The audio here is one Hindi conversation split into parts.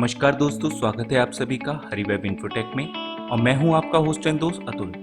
नमस्कार दोस्तों, स्वागत है आप सभी का हरीवेब इन्फोटेक में। और मैं हूं आपका होस्ट एंड दोस्त अतुल।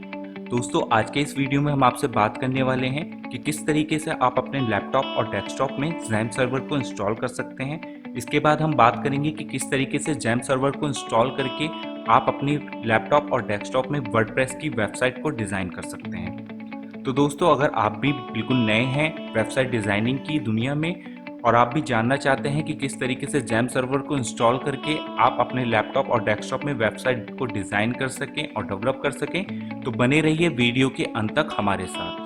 दोस्तों, आज के इस वीडियो में हम आपसे बात करने वाले हैं कि किस तरीके से आप अपने लैपटॉप और डेस्कटॉप में जैम सर्वर को इंस्टॉल कर सकते हैं। इसके बाद हम बात करेंगे कि किस तरीके से जैम सर्वर को इंस्टॉल करके आप अपनी लैपटॉप और डेस्कटॉप में वर्डप्रेस की वेबसाइट को डिज़ाइन कर सकते हैं। तो दोस्तों, अगर आप भी बिल्कुल नए हैं वेबसाइट डिज़ाइनिंग की दुनिया में और आप भी जानना चाहते हैं कि किस तरीके से जैम सर्वर को इंस्टॉल करके आप अपने लैपटॉप और डेस्कटॉप में वेबसाइट को डिज़ाइन कर सकें और डेवलप कर सकें, तो बने रहिए वीडियो के अंत तक हमारे साथ।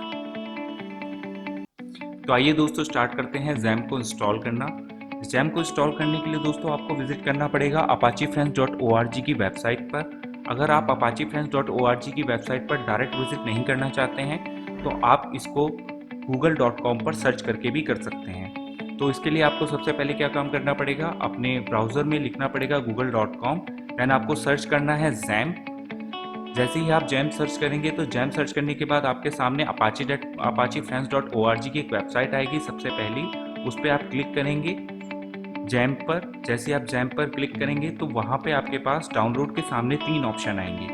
तो आइए दोस्तों, स्टार्ट करते हैं जैम को इंस्टॉल करना। जैम को इंस्टॉल करने के लिए दोस्तों आपको विजिट करना पड़ेगा apaachefriends.org की वेबसाइट पर। अगर आप apaachefriends.org की वेबसाइट पर डायरेक्ट विजिट नहीं करना चाहते हैं तो आप इसको google.com पर सर्च करके भी कर सकते हैं। तो इसके लिए आपको सबसे पहले क्या काम करना पड़ेगा, अपने ब्राउज़र में लिखना पड़ेगा google.com। देन आपको सर्च करना है जैम। जैसे ही आप जैम सर्च करेंगे तो जैम सर्च करने के बाद आपके सामने apaachefriends.org की एक वेबसाइट आएगी सबसे पहली। उस पर आप क्लिक करेंगे जैम पर। जैसे आप जैम पर क्लिक करेंगे तो वहाँ पे आपके पास डाउनलोड के सामने 3 ऑप्शन आएंगे।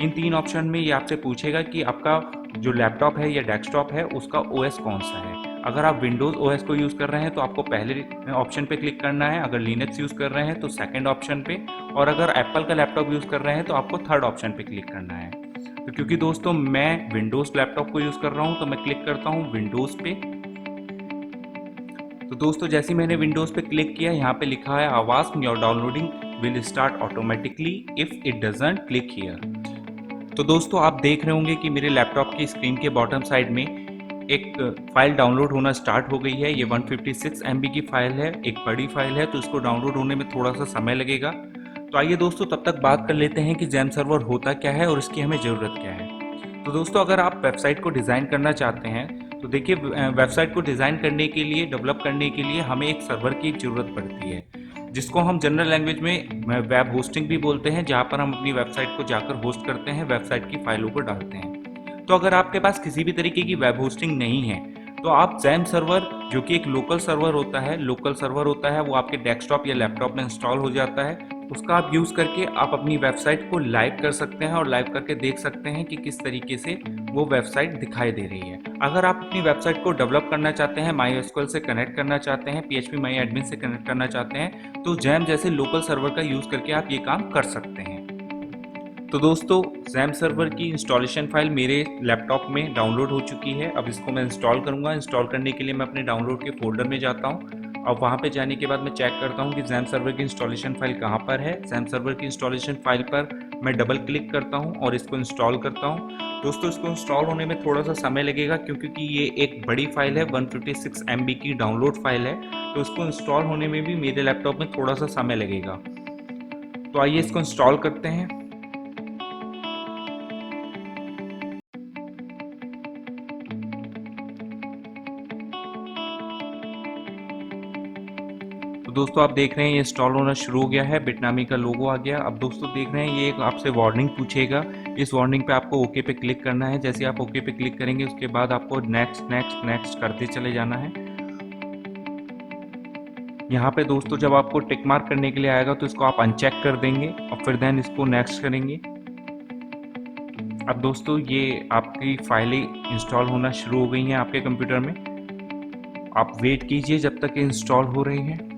इन 3 ऑप्शन में ये आपसे पूछेगा कि आपका जो लैपटॉप है या डेस्कटॉप है उसका ओएस कौन सा है। अगर आप विंडोज़ ओएस को यूज़ कर रहे हैं तो आपको पहले ऑप्शन पे क्लिक करना है, अगर लिनक्स यूज़ कर रहे हैं तो सेकंड ऑप्शन पे, और अगर एप्पल का लैपटॉप यूज़ कर रहे हैं तो आपको थर्ड ऑप्शन पे क्लिक करना है। तो क्योंकि दोस्तों मैं विंडोज़ लैपटॉप को यूज़ कर रहा हूँ तो मैं क्लिक करता हूँ विंडोज़ पे। तो दोस्तों जैसे ही मैंने विंडोज़ पे क्लिक किया, यहाँ पे लिखा है आवाज your downloading will start automatically if it doesn't click here. तो दोस्तों आप देख रहे होंगे कि मेरे लैपटॉप की स्क्रीन के बॉटम साइड में एक फाइल डाउनलोड होना स्टार्ट हो गई है। ये 156 MB की फाइल है, एक बड़ी फाइल है, तो इसको डाउनलोड होने में थोड़ा सा समय लगेगा। तो आइए दोस्तों तब तक बात कर लेते हैं कि जैम सर्वर होता क्या है और इसकी हमें ज़रूरत क्या है। तो दोस्तों अगर आप वेबसाइट को डिज़ाइन करना चाहते हैं तो देखिए, वेबसाइट को डिज़ाइन करने के लिए, डेवलप करने के लिए हमें एक सर्वर की ज़रूरत पड़ती है, जिसको हम जनरल लैंग्वेज में वेब होस्टिंग भी बोलते हैं, जहाँ पर हम अपनी वेबसाइट को जाकर होस्ट करते हैं, वेबसाइट की फाइलों को डालते हैं। तो अगर आपके पास किसी भी तरीके की वेब होस्टिंग नहीं है तो आप जैम सर्वर, जो कि एक लोकल सर्वर होता है, वो आपके डेस्कटॉप या लैपटॉप में इंस्टॉल हो जाता है। उसका आप यूज़ करके आप अपनी वेबसाइट को लाइव कर सकते हैं और लाइव करके देख सकते हैं कि किस तरीके से वो वेबसाइट दिखाई दे रही है। अगर आप अपनी वेबसाइट को डेवलप करना चाहते हैं, MySQL से कनेक्ट करना चाहते हैं, PHP MyAdmin से कनेक्ट करना चाहते हैं, तो जैम जैसे लोकल सर्वर का यूज़ करके आप ये काम कर सकते हैं। तो दोस्तों जैम सर्वर की इंस्टॉलेशन फाइल मेरे लैपटॉप में डाउनलोड हो चुकी है। अब इसको मैं इंस्टॉल करूँगा। इंस्टॉल करने के लिए मैं अपने डाउनलोड के फोल्डर में जाता हूँ। अब वहाँ पे जाने के बाद मैं चेक करता हूँ कि जैम सर्वर की इंस्टॉलेशन फाइल कहाँ पर है। जैम सर्वर की इंस्टॉलेशन फाइल पर मैं डबल क्लिक करता हूँ और इसको इंस्टॉल करता हूँ। दोस्तों इसको इंस्टॉल होने में थोड़ा सा समय लगेगा क्योंकि ये एक बड़ी फाइल है, 156 MB की डाउनलोड फाइल है, तो इसको इंस्टॉल होने में भी मेरे लैपटॉप में थोड़ा सा समय लगेगा। तो आइए इसको इंस्टॉल करते हैं। तो दोस्तों आप देख रहे हैं ये इंस्टॉल होना शुरू हो गया है, बिटनामी का लोगो आ गया। अब दोस्तों देख रहे हैं ये एक आपसे वार्निंग पूछेगा। इस वार्निंग पे आपको ओके पे क्लिक करना है। जैसे आप ओके पे क्लिक करेंगे उसके बाद आपको नेक्स्ट नेक्स्ट नेक्स्ट करते चले जाना है। यहाँ पे दोस्तों जब आपको टिक मार्क करने के लिए आएगा तो इसको आप अनचेक कर देंगे और फिर देन इसको नेक्स्ट करेंगे। अब दोस्तों ये आपकी फाइलें इंस्टॉल होना शुरू हो गई हैं आपके कंप्यूटर में। आप वेट कीजिए जब तक ये इंस्टॉल हो रही हैं।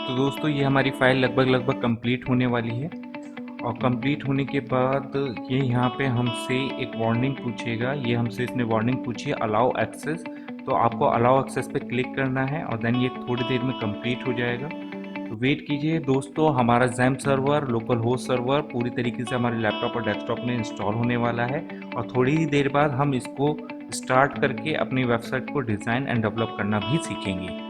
तो दोस्तों ये हमारी फाइल लगभग कंप्लीट होने वाली है और कंप्लीट होने के बाद ये यहाँ पे हमसे एक वार्निंग पूछेगा। ये हमसे इसने वार्निंग पूछी है अलाउ एक्सेस, तो आपको अलाउ एक्सेस पे क्लिक करना है और देन ये थोड़ी देर में कंप्लीट हो जाएगा। तो वेट कीजिए दोस्तों, हमारा XAMPP server local host server पूरी तरीके से हमारे लैपटॉप और डेस्कटॉप में इंस्टॉल होने वाला है और थोड़ी ही देर बाद हम इसको स्टार्ट करके अपनी वेबसाइट को डिज़ाइन एंड डेवलप करना भी सीखेंगे।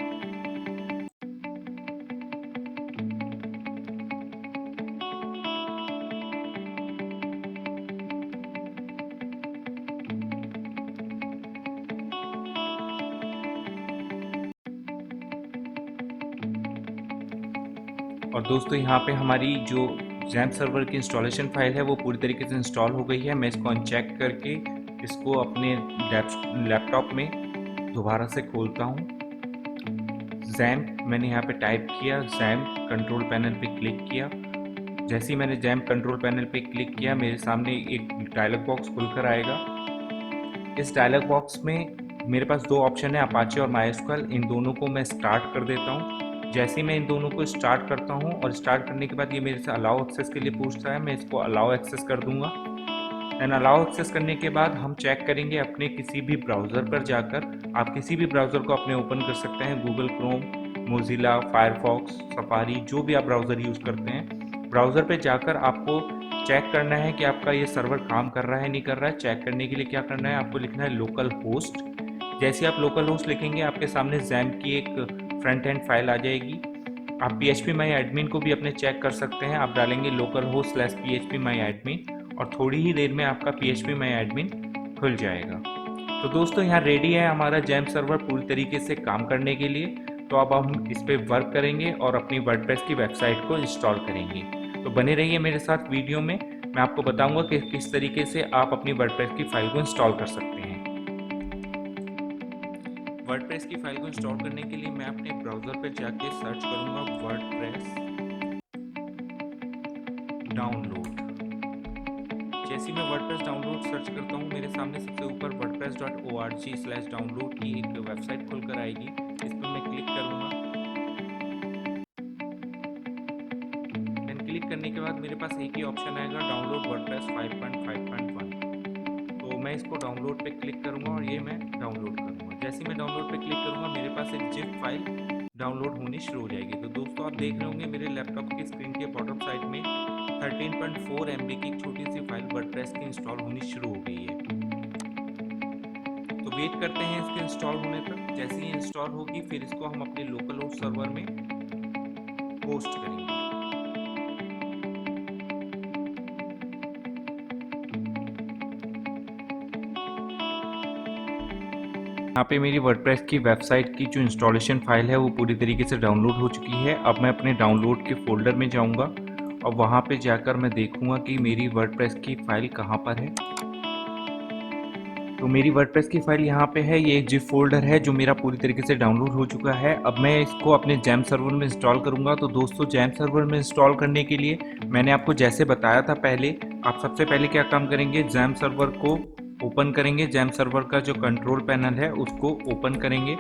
और दोस्तों यहाँ पे हमारी जो XAMPP सर्वर की इंस्टॉलेशन फाइल है वो पूरी तरीके से इंस्टॉल हो गई है। मैं इसको अनचेक करके इसको अपने लैपटॉप में दोबारा से खोलता हूँ। XAMPP मैंने यहाँ पे टाइप किया, XAMPP कंट्रोल पैनल पे क्लिक किया। जैसे ही मैंने XAMPP कंट्रोल पैनल पे क्लिक किया मेरे सामने एक डायलॉग बॉक्स खुलकर आएगा। इस डायलॉग बॉक्स में मेरे पास दो ऑप्शन है, अपाचे और MySQL। इन दोनों को मैं स्टार्ट कर देता हूँ। जैसे ही मैं इन दोनों को स्टार्ट करता हूँ और स्टार्ट करने के बाद ये मेरे से अलाउ एक्सेस के लिए पूछता है, मैं इसको अलाउ एक्सेस कर दूंगा। एंड अलाउ एक्सेस करने के बाद हम चेक करेंगे अपने किसी भी ब्राउज़र पर जाकर। आप किसी भी ब्राउज़र को अपने ओपन कर सकते हैं, Google Chrome, Mozilla, Firefox, safari, जो भी आप ब्राउज़र यूज़ करते हैं। ब्राउज़र पे जाकर आपको चेक करना है कि आपका ये सर्वर काम कर रहा है नहीं कर रहा है। चेक करने के लिए क्या करना है, आपको लिखना है लोकल होस्ट। जैसे आप लोकल होस्ट लिखेंगे आपके सामने XAMPP की एक फ्रंट एंड फाइल आ जाएगी। आप PHP my admin को भी अपने चेक कर सकते हैं। आप डालेंगे localhost/php my admin और थोड़ी ही देर में आपका PHP my admin खुल जाएगा। तो दोस्तों यहाँ रेडी है हमारा XAMPP सर्वर पूरी तरीके से काम करने के लिए। तो अब हम इस पर वर्क करेंगे और अपनी वर्डप्रेस की वेबसाइट को इंस्टॉल करेंगे। तो बने रहिए मेरे साथ वीडियो में, मैं आपको बताऊंगा कि किस तरीके से आप अपनी वर्डप्रेस की फाइल को इंस्टॉल कर सकते हैं। वर्डप्रेस की फाइल को इंस्टॉल करने के लिए मैं अपने ब्राउज़र पर जाके सर्च करूंगा वर्डप्रेस डाउनलोड। जैसे मैं वर्डप्रेस डाउनलोड सर्च करता हूँ मेरे सामने सबसे ऊपर wordpress.org/download की एक वेबसाइट खुलकर आएगी। इस पर मैं क्लिक करूंगा। देन क्लिक करने के बाद मेरे पास एक ही ऑप्शन आएगा, डाउनलोड वर्डप्रेस 5.5.1। तो मैं इसको डाउनलोड पे क्लिक करूंगा और ये मैं डाउनलोड करूंगा। जैसे मैं डाउनलोड पे क्लिक करूंगा मेरे पास एक जिप फाइल डाउनलोड होनी शुरू हो जाएगी। तो दोस्तों आप देख रहे होंगे मेरे लैपटॉप की स्क्रीन के बॉटम साइड में 13.4 MB की एक छोटी सी फाइल वर्डप्रेस की इंस्टॉल होनी शुरू हो गई है। तो वेट करते हैं इसके इंस्टॉल होने तक। जैसे ही इंस्टॉल होगी फिर इसको हम अपने लोकल होस्ट सर्वर में होस्ट करेंगे। यहाँ पे मेरी वर्डप्रेस की वेबसाइट की जो इंस्टॉलेशन फाइल है वो पूरी तरीके से डाउनलोड हो चुकी है। अब मैं अपने डाउनलोड के फोल्डर में जाऊँगा और वहाँ पे जाकर मैं देखूँगा कि मेरी वर्डप्रेस की फ़ाइल कहाँ पर है। तो मेरी वर्डप्रेस की फ़ाइल यहाँ पे है, ये एक जिप फोल्डर है जो मेरा पूरी तरीके से डाउनलोड हो चुका है। अब मैं इसको अपने XAMPP सर्वर में इंस्टॉल करूँगा। तो दोस्तों XAMPP सर्वर में इंस्टॉल करने के लिए मैंने आपको जैसे बताया था पहले, आप सबसे पहले क्या काम करेंगे, XAMPP सर्वर को ओपन करेंगे। XAMPP सर्वर का जो कंट्रोल पैनल है उसको ओपन करेंगे।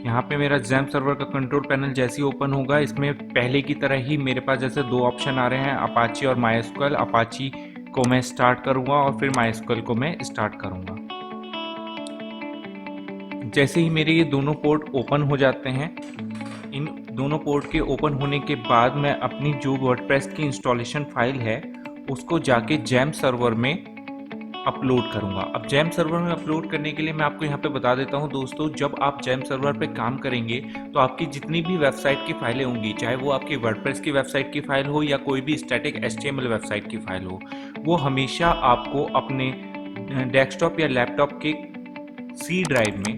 यहाँ पे मेरा XAMPP सर्वर का कंट्रोल पैनल जैसे ही ओपन होगा इसमें पहले की तरह ही मेरे पास जैसे दो ऑप्शन आ रहे हैं, अपाची और MySQL। अपाची को मैं स्टार्ट करूँगा और फिर MySQL को मैं स्टार्ट करूँगा। जैसे ही मेरे ये दोनों पोर्ट ओपन हो जाते हैं, इन दोनों पोर्ट के ओपन होने के बाद मैं अपनी जो वर्डप्रेस की इंस्टॉलेशन फाइल है उसको जाके XAMPP सर्वर में अपलोड करूंगा। अब XAMPP सर्वर में अपलोड करने के लिए मैं आपको यहाँ पे बता देता हूँ दोस्तों, जब आप XAMPP सर्वर पे काम करेंगे तो आपकी जितनी भी वेबसाइट की फाइलें होंगी, चाहे वो आपकी वर्डप्रेस की वेबसाइट की फाइल हो या कोई भी स्टैटिक HTML वेबसाइट की फाइल हो, वो हमेशा आपको अपने डेस्कटॉप या लैपटॉप के C ड्राइव में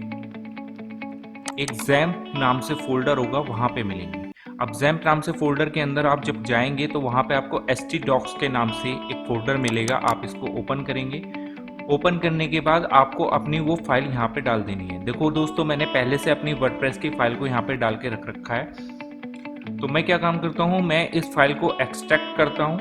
एक XAMPP नाम से फोल्डर होगा, वहाँ पे मिलेंगे। अब XAMPP नाम से फोल्डर के अंदर आप जब जाएंगे तो वहाँ पे आपको htdocs के नाम से एक फोल्डर मिलेगा। आप इसको ओपन करेंगे। ओपन करने के बाद आपको अपनी वो फाइल यहाँ पे डाल देनी है। देखो दोस्तों, मैंने पहले से अपनी वर्डप्रेस की फाइल को यहाँ पे डाल के रख रखा है। तो मैं क्या काम करता हूँ, मैं इस फाइल को एक्सट्रैक्ट करता हूँ।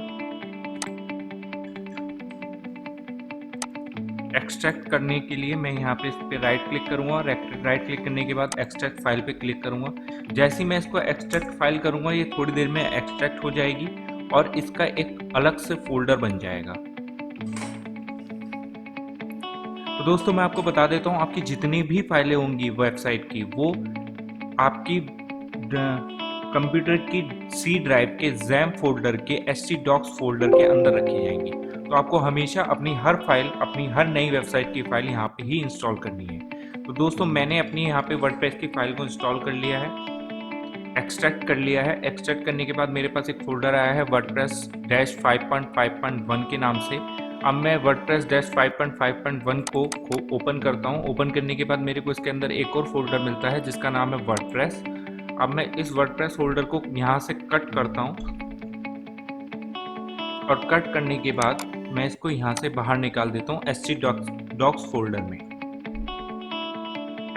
एक्सट्रैक्ट करने के लिए मैं यहाँ पे इस पे राइट क्लिक करूँगा और राइट क्लिक करने के बाद एक्सट्रैक्ट फाइल पे क्लिक करूँगा। जैसे ही मैं इसको एक्सट्रैक्ट फाइल करूँगा ये थोड़ी देर में एक्सट्रैक्ट हो जाएगी और इसका एक अलग से फोल्डर बन जाएगा। तो दोस्तों मैं आपको बता देता हूँ, आपकी जितनी भी फाइलें होंगी वेबसाइट की वो आपकी कंप्यूटर की सी ड्राइव के जैम फोल्डर के htdocs फोल्डर के अंदर रखी जाएंगी। तो आपको हमेशा अपनी हर फाइल, अपनी हर नई वेबसाइट की फाइल यहाँ पे ही इंस्टॉल करनी है। तो दोस्तों मैंने अपनी यहाँ पे वर्डप्रेस की फाइल को इंस्टॉल कर लिया है, एक्सट्रैक्ट कर लिया है। एक्सट्रैक्ट करने के बाद मेरे पास एक फोल्डर आया है WordPress-5.5.1 के नाम से। अब मैं WordPress-5.5.1 को ओपन करता हूँ। ओपन करने के बाद मेरे को इसके अंदर एक और फोल्डर मिलता है जिसका नाम है वर्डप्रेस। अब मैं इस वर्डप्रेस फोल्डर को यहाँ से कट करता हूँ और कट करने के बाद मैं इसको यहाँ से बाहर निकाल देता हूँ htdocs फोल्डर में।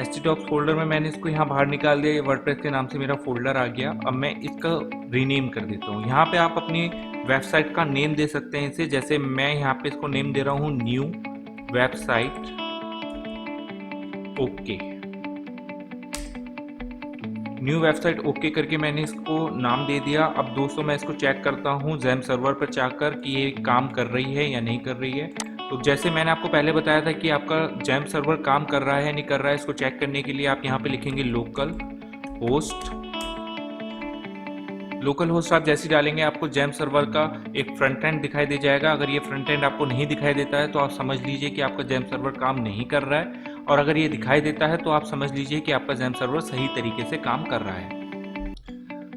htdocs फोल्डर में मैंने इसको यहाँ बाहर निकाल दिया। ये वर्डप्रेस के नाम से मेरा फोल्डर आ गया। अब मैं इसका रीनेम कर देता हूँ। यहाँ पे आप अपनी वेबसाइट का नेम दे सकते हैं इसे, जैसे मैं यहाँ पे इसको नेम दे रहा हूँ new website okay. New website okay करके मैंने इसको नाम दे दिया। अब दोस्तों मैं इसको चेक करता हूँ जैम सर्वर पर जाकर कि ये काम कर रही है या नहीं कर रही है। तो जैसे मैंने आपको पहले बताया था कि आपका जैम सर्वर काम कर रहा है नहीं कर रहा है, इसको चेक करने के लिए आप यहाँ पे लिखेंगे लोकल होस्ट। लोकल होस्ट आप जैसे डालेंगे आपको जैम सर्वर का एक फ्रंट एंड दिखाई दे जाएगा। अगर ये फ्रंट एंड आपको नहीं दिखाई देता है तो आप समझ लीजिए कि आपका जैम सर्वर काम नहीं कर रहा है, और अगर ये दिखाई देता है तो आप समझ लीजिए कि आपका जैम सर्वर सही तरीके से काम कर रहा है।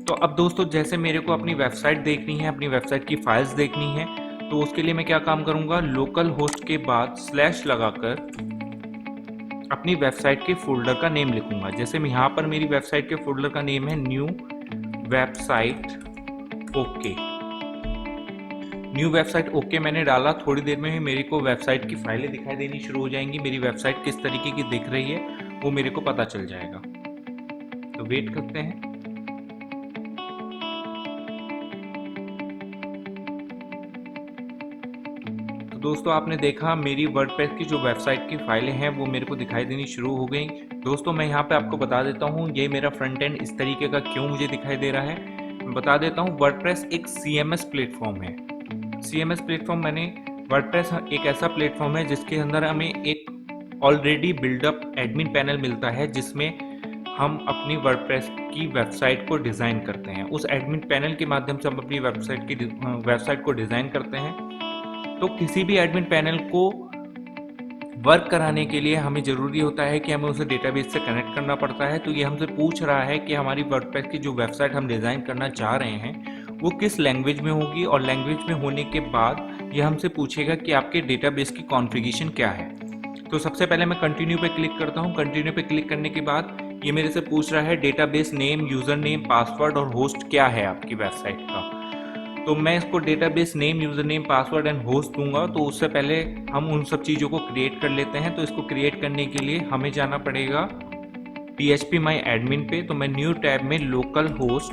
तो अब दोस्तों जैसे मेरे को अपनी वेबसाइट देखनी है, अपनी वेबसाइट की फाइल्स देखनी है, तो उसके लिए मैं क्या काम करूंगा, लोकल होस्ट के बाद स्लैश लगाकर अपनी वेबसाइट के फोल्डर का नेम लिखूंगा। जैसे मैं यहाँ पर मेरी वेबसाइट के फोल्डर का नेम है new website okay. New website okay मैंने डाला। थोड़ी देर में ही मेरे को वेबसाइट की फाइलें दिखाई देनी शुरू हो जाएंगी। मेरी वेबसाइट किस तरीके की दिख रही है वो मेरे को पता चल जाएगा। तो वेट करते हैं। तो दोस्तों आपने देखा मेरी वर्डप्रेस की जो वेबसाइट की फाइलें हैं वो मेरे को दिखाई देनी शुरू हो गई। दोस्तों मैं यहाँ पे आपको बता देता हूँ ये मेरा फ्रंट एंड इस तरीके का क्यों मुझे दिखाई दे रहा है। मैं बता देता हूँ, वर्डप्रेस एक CMS प्लेटफॉर्म है। CMS प्लेटफॉर्म मैंने वर्डप्रेस एक ऐसा प्लेटफॉर्म है जिसके अंदर हमें एक ऑलरेडी बिल्डअप एडमिन पैनल मिलता है जिसमें हम अपनी वर्डप्रेस की वेबसाइट को डिज़ाइन करते हैं। उस एडमिन पैनल के माध्यम से हम अपनी वेबसाइट को डिज़ाइन करते हैं। तो किसी भी एडमिन पैनल को वर्क कराने के लिए हमें ज़रूरी होता है कि हमें उसे डेटाबेस से कनेक्ट करना पड़ता है। तो ये हमसे पूछ रहा है कि हमारी वर्डप्रेस की जो वेबसाइट हम डिज़ाइन करना चाह रहे हैं वो किस लैंग्वेज में होगी, और लैंग्वेज में होने के बाद ये हमसे पूछेगा कि आपके डेटाबेस की कॉन्फ़िगरेशन क्या है। तो सबसे पहले मैं कंटिन्यू पे क्लिक करता हूँ। कंटिन्यू पे क्लिक करने के बाद ये मेरे से पूछ रहा है database name, user name, password और होस्ट क्या है आपकी वेबसाइट का। तो मैं इसको database name, user name, password and host दूंगा। तो उससे पहले हम उन सब चीज़ों को क्रिएट कर लेते हैं। तो इसको क्रिएट करने के लिए हमें जाना पड़ेगा PHP माई एडमिन पे। तो मैं न्यू टैब में लोकल होस्ट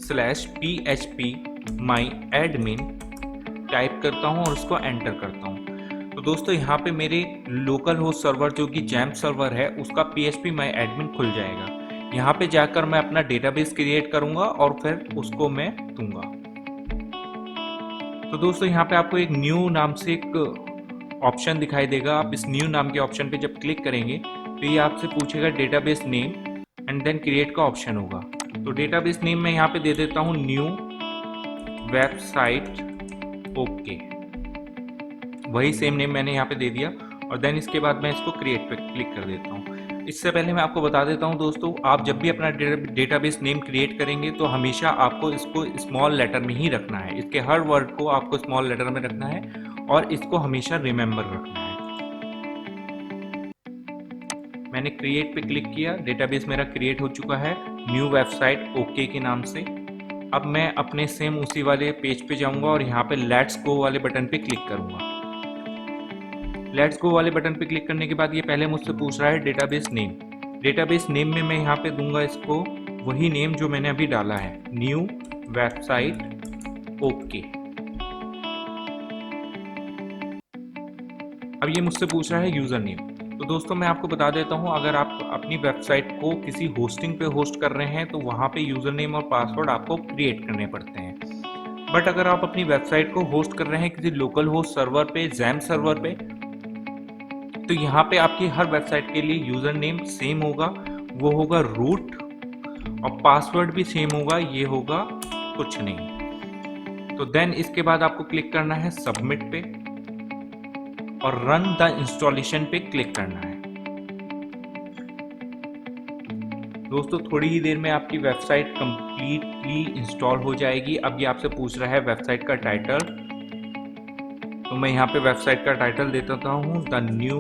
/PHP माई एडमिन टाइप करता हूँ और उसको एंटर करता हूँ। तो दोस्तों यहाँ पे मेरे लोकल होस्ट सर्वर जो कि जैम सर्वर है उसका PHP माई एडमिन खुल जाएगा। यहाँ पे जाकर मैं अपना डेटाबेस क्रिएट करूँगा और फिर उसको मैं दूंगा। तो दोस्तों यहाँ पे आपको एक न्यू नाम से एक ऑप्शन दिखाई देगा। आप इस न्यू नाम के ऑप्शन पे जब क्लिक करेंगे तो ये आपसे पूछेगा database name and then create का ऑप्शन होगा। तो डेटाबेस नेम मैं यहाँ पे दे देता हूँ न्यू वेबसाइट ओके। वही सेम नेम मैंने यहाँ पे दे दिया और देन इसके बाद मैं इसको क्रिएट पे क्लिक कर देता हूँ। इससे पहले मैं आपको बता देता हूं दोस्तों, आप जब भी अपना डेटाबेस नेम क्रिएट करेंगे तो हमेशा आपको इसको स्मॉल लेटर में ही रखना है। इसके हर वर्ड को आपको स्मॉल लेटर में रखना है और इसको हमेशा रिमेंबर रखना है। मैंने क्रिएट पे क्लिक किया, डेटाबेस मेरा क्रिएट हो चुका है न्यू वेबसाइट ओके के नाम से। अब मैं अपने सेम उसी वाले पेज पे जाऊंगा और यहाँ पे लेट्स गो वाले बटन पे क्लिक करूंगा। लेट्स गो वाले बटन पे क्लिक करने के बाद ये पहले मुझसे पूछ रहा है डेटाबेस नेम। डेटाबेस नेम में मैं यहाँ पे दूंगा इसको वही नेम जो मैंने अभी डाला है, न्यू वेबसाइट ओके। अब ये मुझसे पूछ रहा है यूज़र नेम। तो दोस्तों मैं आपको बता देता हूँ, अगर आप अपनी वेबसाइट को किसी होस्टिंग पे होस्ट कर रहे हैं तो वहाँ पे यूज़र नेम और पासवर्ड आपको क्रिएट करने पड़ते हैं। बट अगर आप अपनी वेबसाइट को होस्ट कर रहे हैं किसी लोकल होस्ट सर्वर पे, XAMPP सर्वर पे, तो यहाँ पे आपकी हर वेबसाइट के लिए यूज़र नेम सेम होगा, वो होगा रूट, और पासवर्ड भी सेम होगा, ये होगा कुछ नहीं। तो देन इसके बाद आपको क्लिक करना है सबमिट पे और रन द इंस्टॉलेशन पे क्लिक करना है। दोस्तों थोड़ी ही देर में आपकी वेबसाइट कंप्लीटली इंस्टॉल हो जाएगी। अब ये आपसे पूछ रहा है वेबसाइट का टाइटल, तो मैं यहाँ पे वेबसाइट का टाइटल दे देता हूँ, the new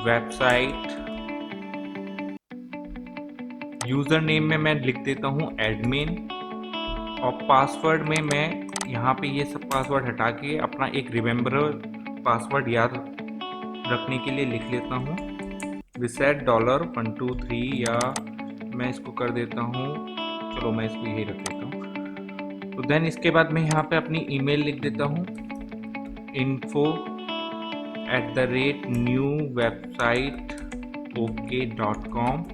website. User name में मैं लिख देता हूँ एडमिन, और पासवर्ड में मैं यहाँ पे ये सब पासवर्ड हटा के अपना एक रिमेम्बर पासवर्ड याद रखने के लिए लिख लेता हूँ, विसेट $123, या मैं इसको कर देता हूँ, चलो मैं इसको यही रख देता हूँ। तो देन इसके बाद मैं यहाँ पे अपनी ईमेल लिख देता हूँ, info@newwebsiteok.com,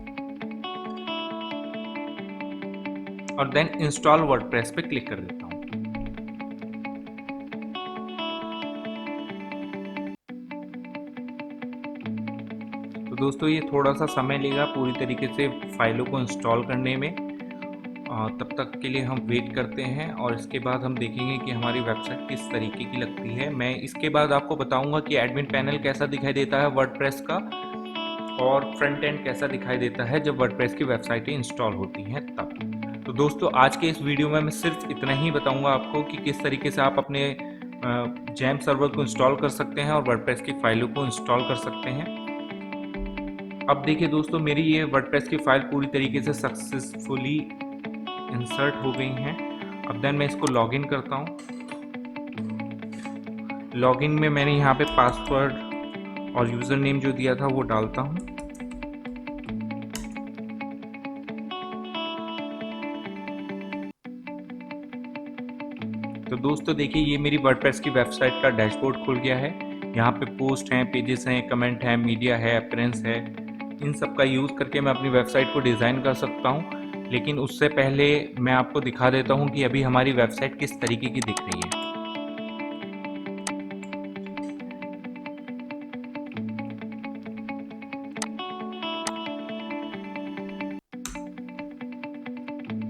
और देन इंस्टॉल वर्डप्रेस पे क्लिक कर देता हूँ। तो दोस्तों ये थोड़ा सा समय लेगा पूरी तरीके से फाइलों को इंस्टॉल करने में, तब तक के लिए हम वेट करते हैं और इसके बाद हम देखेंगे कि हमारी वेबसाइट किस तरीके की लगती है। मैं इसके बाद आपको बताऊंगा कि एडमिन पैनल कैसा दिखाई देता है वर्डप्रेस का, और फ्रंट एंड कैसा दिखाई देता है जब वर्डप्रेस की वेबसाइटें इंस्टॉल होती हैं तब। तो दोस्तों आज के इस वीडियो में मैं सिर्फ इतना ही बताऊंगा आपको कि किस तरीके से आप अपने XAMPP सर्वर को इंस्टॉल कर सकते हैं और वर्डप्रेस की फाइलों को इंस्टॉल कर सकते हैं। अब देखिए दोस्तों, मेरी ये वर्डप्रेस की फाइल पूरी तरीके से सक्सेसफुली इंसर्ट हो गई हैं। अब देन मैं इसको लॉगिन करता हूँ। लॉगिन में मैंने यहाँ पे पासवर्ड और यूज़र नेम जो दिया था वो डालता हूँ। तो दोस्तों देखिए, ये मेरी वर्डप्रेस की वेबसाइट का डैशबोर्ड खुल गया है। यहाँ पे पोस्ट हैं, पेजेस हैं, कमेंट हैं, मीडिया है, अपीयरेंस है। इन सब का यूज़ करके मैं अपनी वेबसाइट को डिज़ाइन कर सकता हूँ, लेकिन उससे पहले मैं आपको दिखा देता हूँ कि अभी हमारी वेबसाइट किस तरीके की दिख रही है।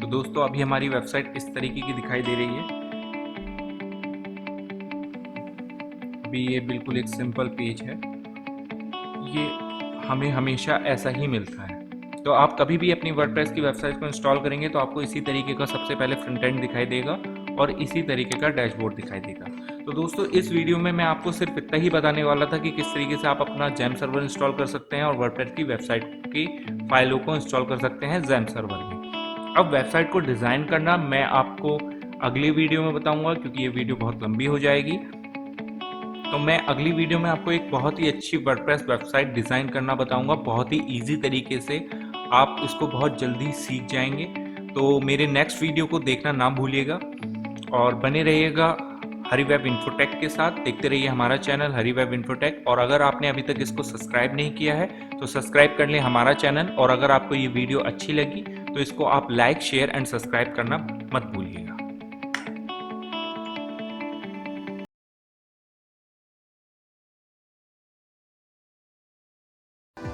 तो दोस्तों अभी हमारी वेबसाइट इस तरीके की दिखाई दे रही है। अभी ये बिल्कुल एक सिंपल पेज है, ये हमें हमेशा ऐसा ही मिलता है। तो आप कभी भी अपनी वर्डप्रेस की वेबसाइट को इंस्टॉल करेंगे तो आपको इसी तरीके का सबसे पहले फ्रंट एंड दिखाई देगा और इसी तरीके का डैशबोर्ड दिखाई देगा। तो दोस्तों इस वीडियो में मैं आपको सिर्फ इतना ही बताने वाला था कि किस तरीके से आप अपना XAMPP सर्वर इंस्टॉल कर सकते हैं और वर्डप्रेस की वेबसाइट की फाइलों को इंस्टॉल कर सकते हैं XAMPP सर्वर में। अब वेबसाइट को डिज़ाइन करना मैं आपको अगली वीडियो में बताऊंगा, क्योंकि ये वीडियो बहुत लंबी हो जाएगी। तो मैं अगली वीडियो में आपको एक बहुत ही अच्छी वर्डप्रेस वेबसाइट डिज़ाइन करना बताऊंगा, बहुत ही इजी तरीके से। आप इसको बहुत जल्दी सीख जाएंगे। तो मेरे नेक्स्ट वीडियो को देखना ना भूलिएगा और बने रहिएगा हरीवेब इन्फोटेक के साथ। देखते रहिए हमारा चैनल हरीवेब इन्फोटेक, और अगर आपने अभी तक इसको सब्सक्राइब नहीं किया है तो सब्सक्राइब कर लें हमारा चैनल। और अगर आपको ये वीडियो अच्छी लगी तो इसको आप लाइक, शेयर एंड सब्सक्राइब करना मत भूलिएगा।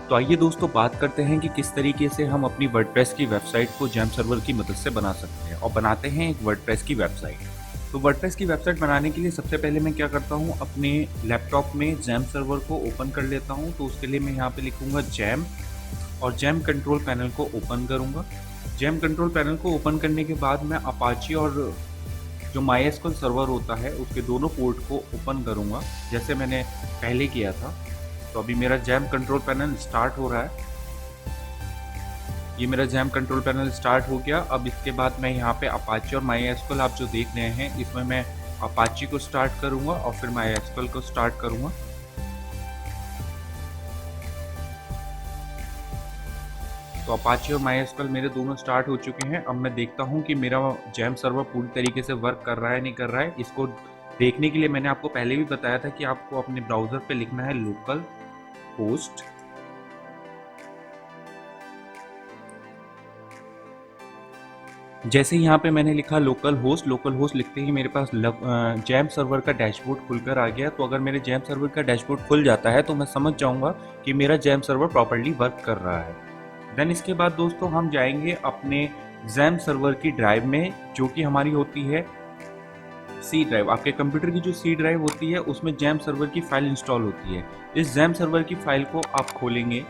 तो आइए दोस्तों बात करते हैं कि किस तरीके से हम अपनी वर्डप्रेस की वेबसाइट को XAMPP सर्वर की मदद से बना सकते हैं, और बनाते हैं एक वर्डप्रेस की वेबसाइट। तो वर्डप्रेस की वेबसाइट बनाने के लिए सबसे पहले मैं क्या करता हूँ, अपने लैपटॉप में XAMPP सर्वर को ओपन कर लेता हूँ। तो उसके लिए मैं यहाँ पे लिखूँगा XAMPP और XAMPP कंट्रोल पैनल को ओपन करूँगा। XAMPP कंट्रोल पैनल को ओपन करने के बाद मैं अपाची और जो MySQL सर्वर होता है उसके दोनों पोर्ट को ओपन करूँगा, जैसे मैंने पहले किया था। तो अभी मेरा XAMPP कंट्रोल पैनल स्टार्ट हो रहा है। ये मेरा XAMPP कंट्रोल पैनल स्टार्ट हो गया। अब इसके बाद मैं यहाँ पे अपाची और MySQL आप जो देख रहे हैं, इसमें मैं अपाची को स्टार्ट करूँगा और फिर MySQL को स्टार्ट करूँगा। तो अपाची और MySQL मेरे दोनों स्टार्ट हो चुके हैं। अब मैं देखता हूँ कि मेरा XAMPP सर्वर पूरी तरीके से वर्क कर रहा है नहीं कर रहा है। इसको देखने के लिए मैंने आपको पहले भी बताया था कि आपको अपने ब्राउज़र पे लिखना है लोकल होस्ट। जैसे यहाँ पे मैंने लिखा लोकल होस्ट लिखते ही मेरे पास जैम सर्वर का डैशबोर्ड खुलकर आ गया। तो अगर मेरे जैम सर्वर का डैशबोर्ड खुल जाता है तो मैं समझ जाऊँगा कि मेरा जैम सर्वर प्रॉपर्ली वर्क कर रहा है। देन इसके बाद दोस्तों हम जाएंगे अपने जैम सर्वर की ड्राइव में, जो कि हमारी होती है सी ड्राइव। आपके कंप्यूटर की जो सी ड्राइव होती है उसमें जैम सर्वर की फाइल इंस्टॉल होती है। इस जैम सर्वर की फाइल को आप खोलेंगे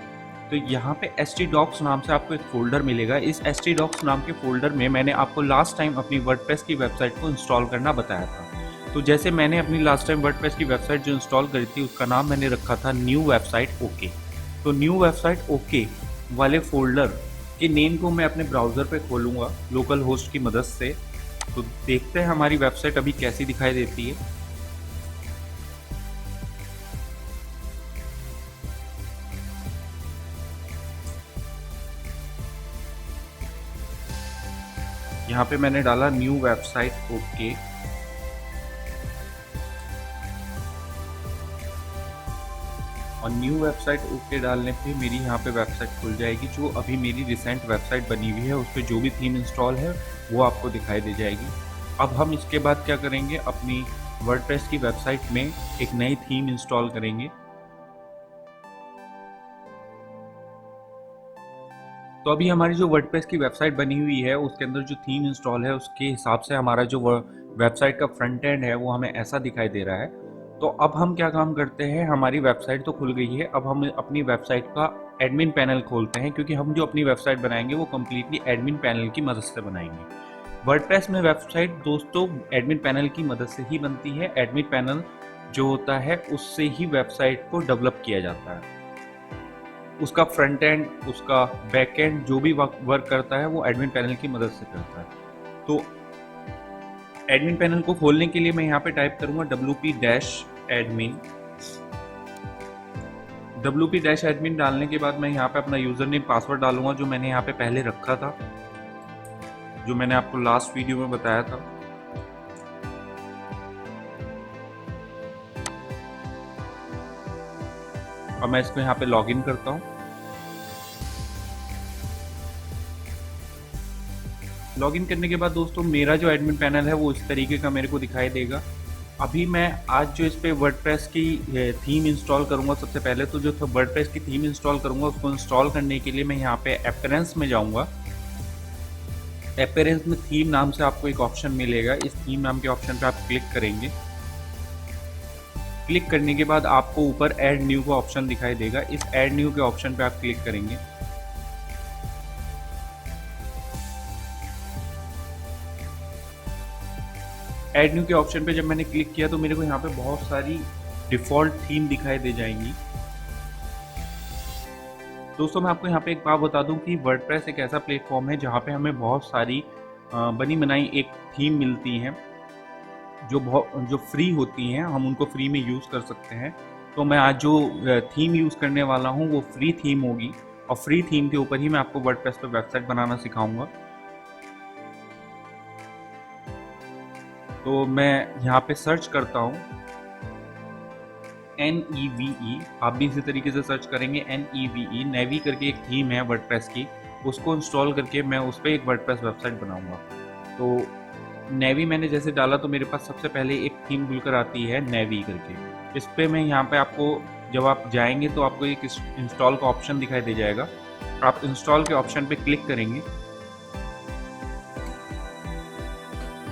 तो यहाँ पे htdocs नाम से आपको एक फ़ोल्डर मिलेगा। इस htdocs नाम के फ़ोल्डर में मैंने आपको लास्ट टाइम अपनी वर्डप्रेस की वेबसाइट को इंस्टॉल करना बताया था। तो जैसे मैंने अपनी लास्ट टाइम वर्डप्रेस की वेबसाइट जो इंस्टॉल करी थी उसका नाम मैंने रखा था न्यू वेबसाइट ओके। तो न्यू वेबसाइट ओके वाले फ़ोल्डर के नेम को मैं अपने ब्राउज़र पे खोलूँगा लोकल होस्ट की मदद से। तो देखते हैं हमारी वेबसाइट अभी कैसी दिखाई देती है। यहाँ पे मैंने डाला न्यू वेबसाइट ओके। और न्यू वेबसाइट ओके डालने पे मेरी यहाँ पे वेबसाइट खुल जाएगी। जो अभी मेरी रिसेंट वेबसाइट बनी हुई है उस पर जो भी थीम इंस्टॉल है वो आपको दिखाई दे जाएगी। अब हम इसके बाद क्या करेंगे, अपनी वर्डप्रेस की वेबसाइट में एक नई थीम इंस्टॉल करेंगे। तो अभी हमारी जो वर्डप्रेस की वेबसाइट बनी हुई है उसके अंदर जो थीम इंस्टॉल है उसके हिसाब से हमारा जो वेबसाइट का फ्रंट एंड है वो हमें ऐसा दिखाई दे रहा है। तो अब हम क्या काम करते हैं, हमारी वेबसाइट तो खुल गई है, अब हम अपनी वेबसाइट का एडमिन पैनल खोलते हैं, क्योंकि हम जो अपनी वेबसाइट बनाएंगे वो कम्प्लीटली एडमिन पैनल की मदद से बनाएंगे। वर्डप्रेस में वेबसाइट दोस्तों एडमिन पैनल की मदद से ही बनती है। एडमिन पैनल जो होता है उससे ही वेबसाइट को डेवलप किया जाता है। उसका फ्रंट एंड, उसका बैक एंड जो भी वर्क करता है वो एडमिन पैनल की मदद से करता है। तो एडमिन पैनल को खोलने के लिए मैं यहाँ पे टाइप करूँगा wp-admin। wp-admin डालने के बाद मैं यहाँ पे अपना यूज़र नेम पासवर्ड डालूंगा जो मैंने यहाँ पे पहले रखा था, जो मैंने आपको लास्ट वीडियो में बताया था। और मैं इसको यहाँ पे लॉगिन करता हूँ। लॉगिन करने के बाद दोस्तों मेरा जो एडमिन पैनल है वो इस तरीके का मेरे को दिखाई देगा। अभी मैं आज जो इस पे वर्डप्रेस की थीम इंस्टॉल करूँगा, सबसे पहले तो जो वर्डप्रेस की थीम इंस्टॉल करूँगा उसको इंस्टॉल करने के लिए मैं यहाँ पे अपीयरेंस में जाऊँगा। अपीयरेंस में थीम नाम से आपको एक ऑप्शन मिलेगा, इस थीम नाम के ऑप्शन पे आप क्लिक करेंगे। क्लिक करने के बाद आपको ऊपर ऐड न्यू का ऑप्शन दिखाई देगा, इस ऐड न्यू के ऑप्शन पे आप क्लिक करेंगे। ऐड न्यू के ऑप्शन पे जब मैंने क्लिक किया तो मेरे को यहाँ पे बहुत सारी डिफ़ॉल्ट थीम दिखाई दे जाएंगी। दोस्तों मैं आपको यहाँ पे एक बात बता दूं कि वर्डप्रेस एक ऐसा प्लेटफॉर्म है जहाँ पे हमें बहुत सारी बनी बनाई एक थीम मिलती हैं जो फ्री होती हैं, हम उनको फ्री में यूज़ कर सकते हैं। तो मैं आज जो थीम यूज़ करने वाला हूँ वो फ्री थीम होगी, और फ्री थीम के ऊपर ही मैं आपको वर्डप्रेस पर वेबसाइट बनाना सिखाऊंगा। तो मैं यहाँ पे सर्च करता हूँ NEVE, आप भी इसी तरीके से सर्च करेंगे NEVE। नेवी करके एक थीम है वर्डप्रेस की, उसको इंस्टॉल करके मैं उस पर एक वर्डप्रेस वेबसाइट बनाऊंगा। तो नेवी मैंने जैसे डाला तो मेरे पास सबसे पहले एक थीम खुलकर आती है नेवी करके। इस पर मैं यहाँ पे आपको, जब आप जाएंगे तो आपको एक इंस्टॉल का ऑप्शन दिखाई दे जाएगा। आप इंस्टॉल के ऑप्शन पे क्लिक करेंगे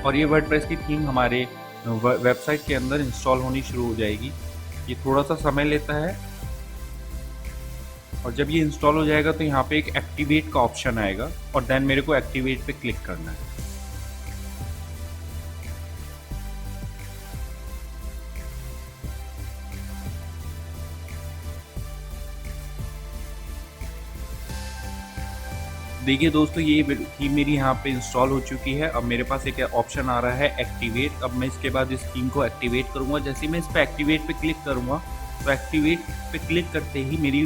और ये वर्डप्रेस की थीम हमारे वेबसाइट के अंदर इंस्टॉल होनी शुरू हो जाएगी। ये थोड़ा सा समय लेता है, और जब ये इंस्टॉल हो जाएगा तो यहाँ पे एक एक्टिवेट का ऑप्शन आएगा, और देन मेरे को एक्टिवेट पे क्लिक करना है। देखिए दोस्तों ये थीम मेरी यहाँ पे इंस्टॉल हो चुकी है। अब मेरे पास एक ऑप्शन आ रहा है एक्टिवेट। अब मैं इसके बाद इस थीम को एक्टिवेट करूँगा। जैसे ही मैं इस पर एक्टिवेट पे क्लिक करूँगा तो एक्टिवेट पे क्लिक करते ही मेरी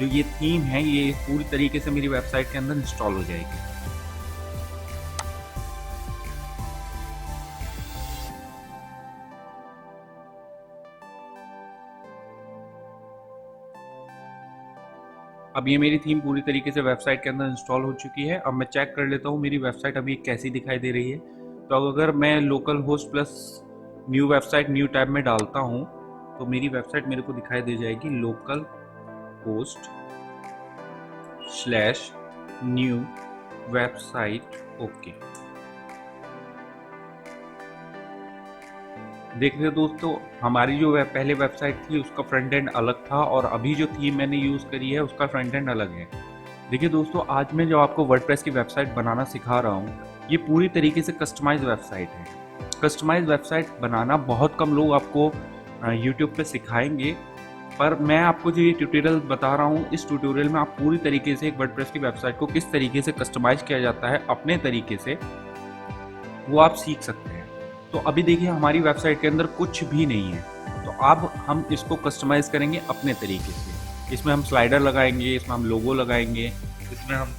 जो ये थीम है ये पूरी तरीके से मेरी वेबसाइट के अंदर इंस्टॉल हो जाएगी। अब ये मेरी थीम पूरी तरीके से वेबसाइट के अंदर इंस्टॉल हो चुकी है। अब मैं चेक कर लेता हूँ मेरी वेबसाइट अभी कैसी दिखाई दे रही है। तो अगर मैं local host plus new website new tab में डालता हूँ तो मेरी वेबसाइट मेरे को दिखाई दे जाएगी local host slash new website. Okay, देख रहे हो दोस्तों, हमारी जो पहले वेबसाइट थी उसका फ्रंट एंड अलग था और अभी जो थीम मैंने यूज़ करी है उसका फ्रंट एंड अलग है। देखिए दोस्तों, आज मैं जो आपको वर्डप्रेस की वेबसाइट बनाना सिखा रहा हूँ ये पूरी तरीके से कस्टमाइज वेबसाइट है। कस्टमाइज वेबसाइट बनाना बहुत कम लोग आपको यूट्यूब पे सिखाएंगे, पर मैं आपको जो ये ट्यूटोरियल बता रहा हूँ इस ट्यूटोरियल में आप पूरी तरीके से एक वर्डप्रेस की वेबसाइट को किस तरीके से कस्टमाइज किया जाता है अपने तरीके से, वो आप सीख सकते हैं। तो अभी देखिए हमारी वेबसाइट के अंदर कुछ भी नहीं है, तो अब हम इसको कस्टमाइज करेंगे अपने तरीके से। इसमें हम स्लाइडर लगाएंगे, इसमें हम लोगो लगाएंगे, इसमें हम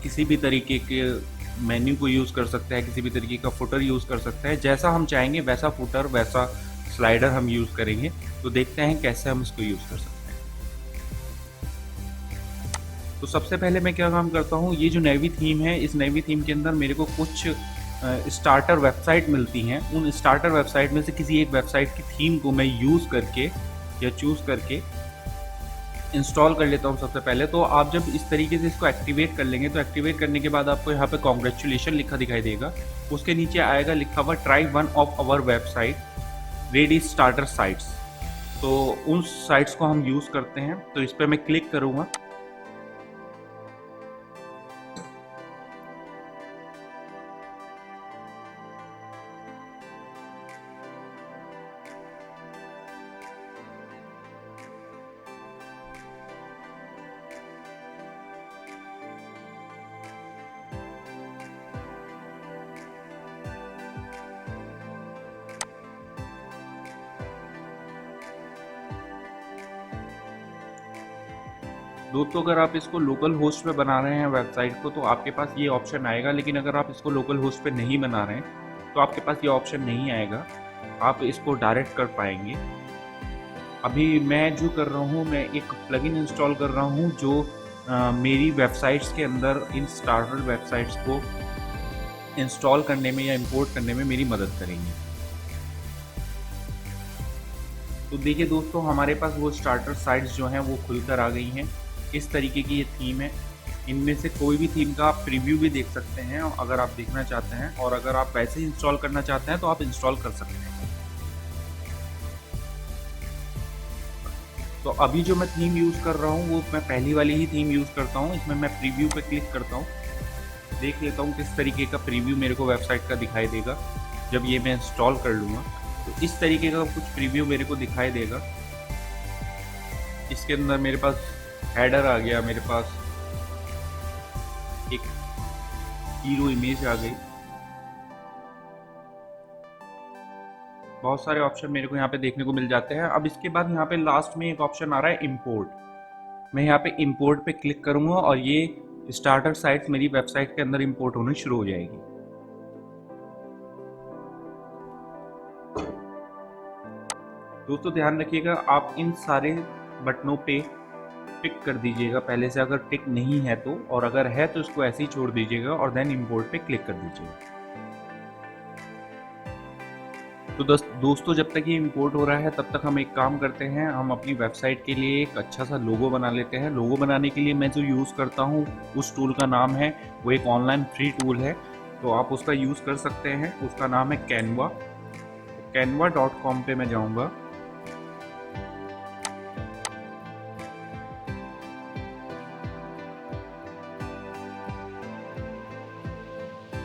किसी भी तरीके के मेन्यू को यूज़ कर सकते हैं, किसी भी तरीके का फुटर यूज़ कर सकते हैं। जैसा हम चाहेंगे वैसा फुटर वैसा स्लाइडर हम यूज़ करेंगे। तो देखते हैं कैसे हम इसको यूज़ कर सकते हैं। तो सबसे पहले मैं क्या काम करता हूँ, ये जो नेवी थीम है इस नेवी थीम के अंदर मेरे को कुछ स्टार्टर वेबसाइट मिलती हैं। उन स्टार्टर वेबसाइट में से किसी एक वेबसाइट की थीम को मैं यूज़ करके या चूज़ करके इंस्टॉल कर लेता हूँ सबसे पहले। तो आप जब इस तरीके से इसको एक्टिवेट कर लेंगे तो एक्टिवेट करने के बाद आपको यहाँ पे कॉन्ग्रेचुलेशन लिखा दिखाई देगा। उसके नीचे आएगा लिखा हुआ try one of our website ready starter sites. तो उन साइट्स को हम यूज़ करते हैं, तो इस पर मैं क्लिक करूँगा। दोस्तों, अगर आप इसको लोकल होस्ट पे बना रहे हैं वेबसाइट को तो आपके पास ये ऑप्शन आएगा, लेकिन अगर आप इसको लोकल होस्ट पे नहीं बना रहे हैं तो आपके पास ये ऑप्शन नहीं आएगा। आप इसको डायरेक्ट कर पाएंगे। अभी मैं जो कर रहा हूँ, मैं एक प्लगइन इंस्टॉल कर रहा हूँ जो मेरी वेबसाइट्स के अंदर इन स्टार्टर वेबसाइट्स को इंस्टॉल करने में या इंपोर्ट करने में मेरी मदद करेंगे। तो देखिए दोस्तों, हमारे पास वो स्टार्टर साइट्स जो हैं वो खुलकर आ गई हैं। इस तरीके की ये थीम है। इनमें से कोई भी थीम का आप प्रीव्यू भी देख सकते हैं अगर आप देखना चाहते हैं, और अगर आप वैसे ही इंस्टॉल करना चाहते हैं तो आप इंस्टॉल कर सकते हैं। तो अभी जो मैं थीम यूज़ कर रहा हूँ वो मैं पहली वाली ही थीम यूज़ करता हूँ। इसमें मैं प्रीव्यू पे क्लिक करता हूँ, देख लेता हूँ किस तरीके का प्रीव्यू मेरे को वेबसाइट का दिखाई देगा जब ये मैं इंस्टॉल कर लूँगा। तो इस तरीके का कुछ प्रीव्यू मेरे को दिखाई देगा। इसके अंदर मेरे पास हेडर आ गया, मेरे पास एक हीरो इमेज आ गई, बहुत सारे ऑप्शन मेरे को यहाँ पे देखने को मिल जाते हैं। अब इसके बाद यहाँ पे लास्ट में एक ऑप्शन आ रहा है इंपोर्ट। मैं यहाँ पे इंपोर्ट पे क्लिक करूँगा और ये स्टार्टर साइट्स मेरी वेबसाइट के अंदर इंपोर्ट होनी शुरू हो जाएगी। दोस्तों ध्यान रखिएगा, आप इन सारे बटनों पे टिक कर दीजिएगा पहले से, अगर टिक नहीं है तो, और अगर है तो इसको ऐसे ही छोड़ दीजिएगा और देन इंपोर्ट पे क्लिक कर दीजिएगा। तो दोस्तों, जब तक ये इंपोर्ट हो रहा है तब तक हम एक काम करते हैं, हम अपनी वेबसाइट के लिए एक अच्छा सा लोगो बना लेते हैं। लोगो बनाने के लिए मैं जो यूज़ करता हूँ उस टूल का नाम है, वो एक ऑनलाइन फ्री टूल है, तो आप उसका यूज़ कर सकते हैं। उसका नाम है कैनवा। canva.com पे मैं जाऊँगा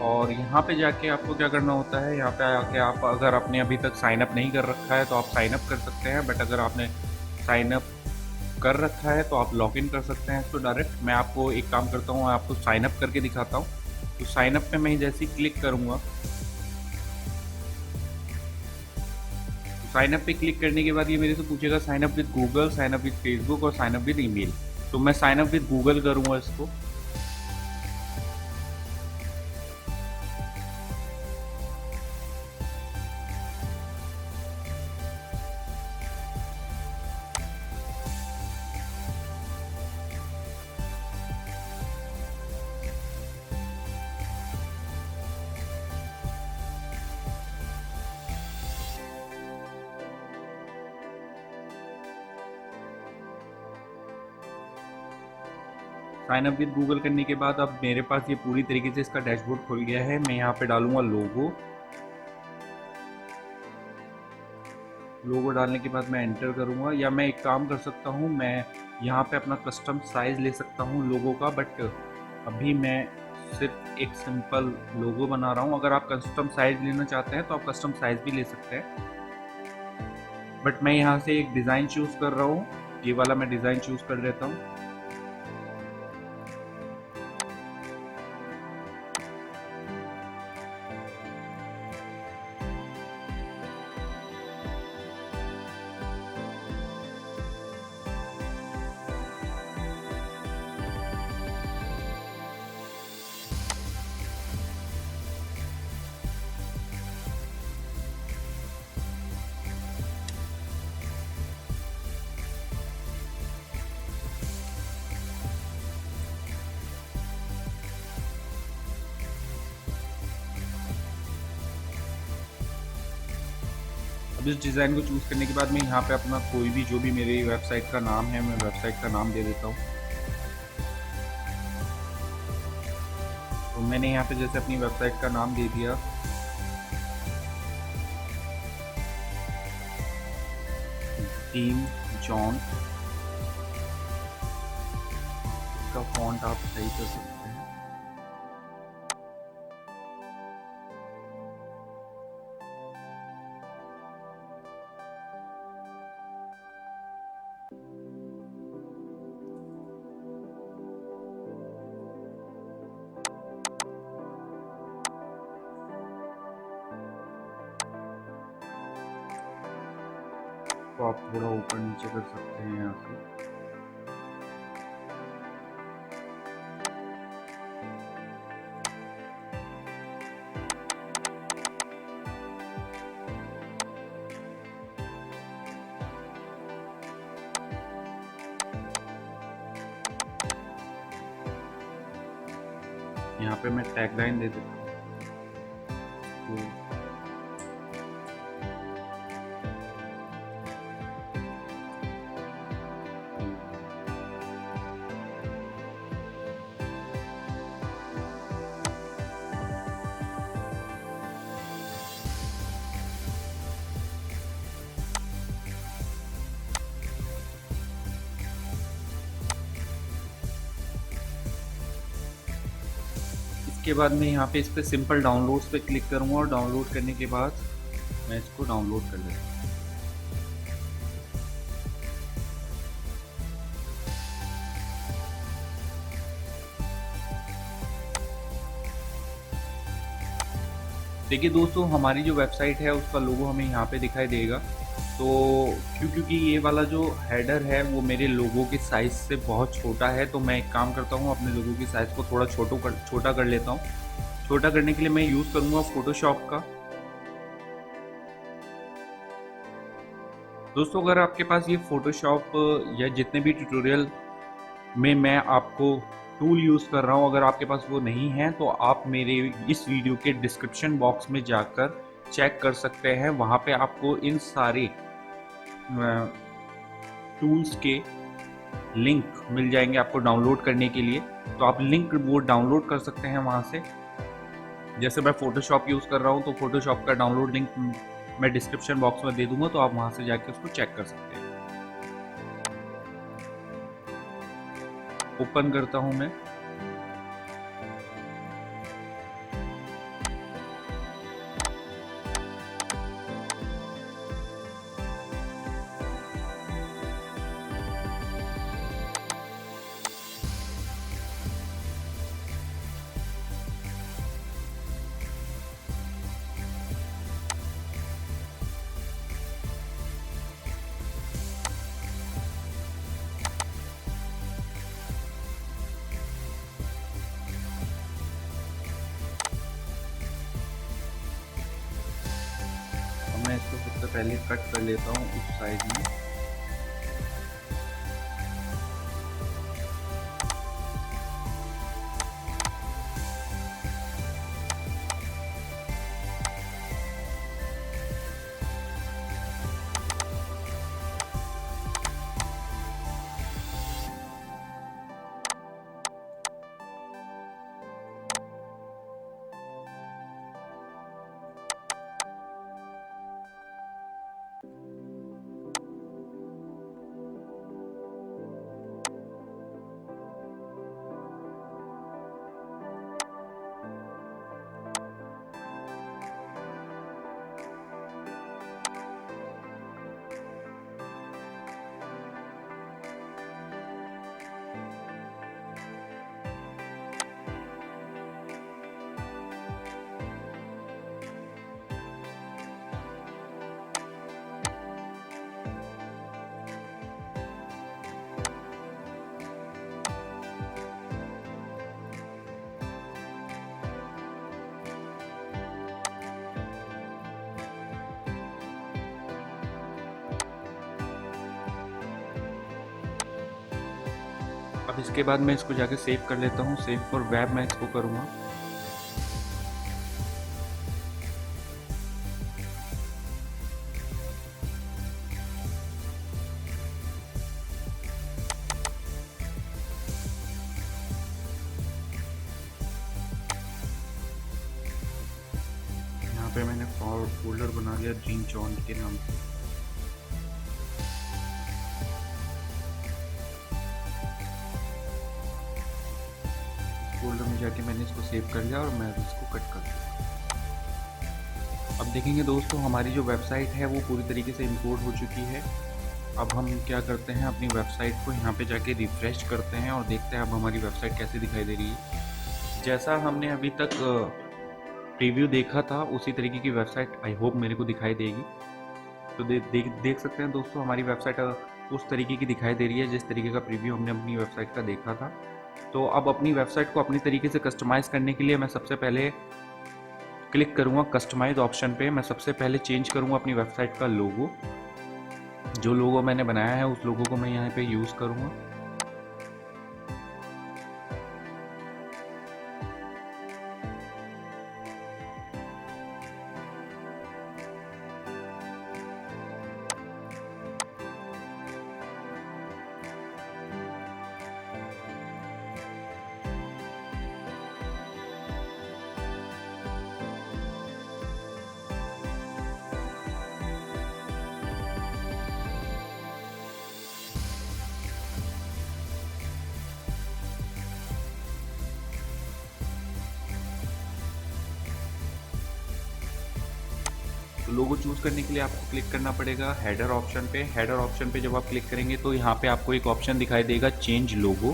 और यहाँ पे जाके आपको क्या करना होता है, यहाँ पे आके आप अगर आपने अभी तक साइन अप नहीं कर रखा है तो आप साइन अप कर सकते हैं, बट अगर आपने साइन अप कर रखा है तो आप लॉगिन कर सकते हैं। तो डायरेक्ट मैं आपको एक काम करता हूँ, आपको साइन अप करके दिखाता हूँ। तो साइन अप पे मैं जैसे ही क्लिक करूँगा, साइन अप पे क्लिक करने के बाद ये मेरे से पूछेगा sign up with Google, sign up with Facebook और साइन अप विद ईमेल। तो मैं साइन अप विद गूगल करूँगा इसको। साइन अप विद गूगल करने के बाद अब मेरे पास ये पूरी तरीके से इसका डैशबोर्ड खुल गया है। मैं यहाँ पे डालूंगा लोगो। लोगो डालने के बाद मैं एंटर करूँगा, या मैं एक काम कर सकता हूँ, मैं यहाँ पे अपना कस्टम साइज़ ले सकता हूँ लोगो का, बट अभी मैं सिर्फ एक सिंपल लोगो बना रहा हूँ। अगर आप कस्टम साइज़ लेना चाहते हैं तो आप कस्टम साइज़ भी ले सकते हैं, बट मैं यहाँ से एक डिज़ाइन चूज़ कर रहा हूँ। ये वाला मैं डिज़ाइन चूज़ कर लेता हूँ। अब इस डिज़ाइन को चूज़ करने के बाद मैं यहाँ पे अपना कोई भी, जो भी मेरी वेबसाइट का नाम है, मैं वेबसाइट का नाम दे देता हूँ। तो मैंने यहाँ पे जैसे अपनी वेबसाइट का नाम दे दिया। टीम जॉन का फॉन्ट आप सही कर सकते हैं। तो आप थोड़ा ऊपर नीचे कर सकते हैं यहाँ से। यहाँ पे मैं टैगलाइन दे देता हूँ। तो इसके बाद मैं यहाँ पे इस पर सिंपल डाउनलोड्स पे क्लिक करूँगा, और डाउनलोड करने के बाद मैं इसको डाउनलोड कर लेता हूँ। देखिए दोस्तों, हमारी जो वेबसाइट है उसका लोगो हमें यहाँ पे दिखाई देगा। तो क्योंकि ये वाला जो हेडर है वो मेरे लोगो के साइज़ से बहुत छोटा है, तो मैं एक काम करता हूँ, अपने लोगो की साइज़ को थोड़ा छोटा कर लेता हूँ। छोटा करने के लिए मैं यूज़ करूँगा फोटोशॉप का। दोस्तों, अगर आपके पास ये फोटोशॉप या जितने भी ट्यूटोरियल में मैं आपको टूल यूज़ कर रहा हूँ, अगर आपके पास वो नहीं है तो आप मेरे इस वीडियो के डिस्क्रिप्शन बॉक्स में जाकर चेक कर सकते हैं। वहाँ पे आपको इन सारे टूल्स के लिंक मिल जाएंगे आपको डाउनलोड करने के लिए। तो आप लिंक वो डाउनलोड कर सकते हैं वहाँ से। जैसे मैं फोटोशॉप यूज़ कर रहा हूँ, तो फोटोशॉप का डाउनलोड लिंक मैं डिस्क्रिप्शन बॉक्स में दे दूँगा, तो आप वहाँ से जाके उसको चेक कर सकते हैं। ओपन करता हूँ मैं। मैं इसको सबसे पहले कट कर लेता हूँ उस साइड में। अब इसके बाद मैं इसको जाके सेव कर लेता हूँ। सेव फॉर वेब मैं इसको करूँगा। यहाँ पे मैंने फोल्डर बना लिया ड्रीम जॉन के नाम से। फोल्डर में जाके मैंने इसको सेव कर लिया और मैं अभी इसको कट कर दूँ। अब देखेंगे दोस्तों, हमारी जो वेबसाइट है वो पूरी तरीके से इंपोर्ट हो चुकी है। अब हम क्या करते हैं, अपनी वेबसाइट को यहाँ पे जाके रिफ्रेश करते हैं और देखते हैं अब हमारी वेबसाइट कैसे दिखाई दे रही है। जैसा हमने अभी तक प्रीव्यू देखा था उसी तरीके की वेबसाइट आई होप मेरे को दिखाई देगी। तो देख सकते हैं दोस्तों, हमारी वेबसाइट उस तरीके की दिखाई दे रही है जिस तरीके का प्रीव्यू हमने अपनी वेबसाइट का देखा था। तो अब अपनी वेबसाइट को अपनी तरीके से कस्टमाइज़ करने के लिए मैं सबसे पहले क्लिक करूँगा कस्टमाइज ऑप्शन पे। मैं सबसे पहले चेंज करूँगा अपनी वेबसाइट का लोगो। जो लोगो मैंने बनाया है उस लोगो को मैं यहाँ पे यूज़ करूँगा। तो लोगो चूज़ करने के लिए आपको क्लिक करना पड़ेगा हेडर ऑप्शन पे। हेडर ऑप्शन पे जब आप क्लिक करेंगे तो यहाँ पे आपको एक ऑप्शन दिखाई देगा चेंज लोगो।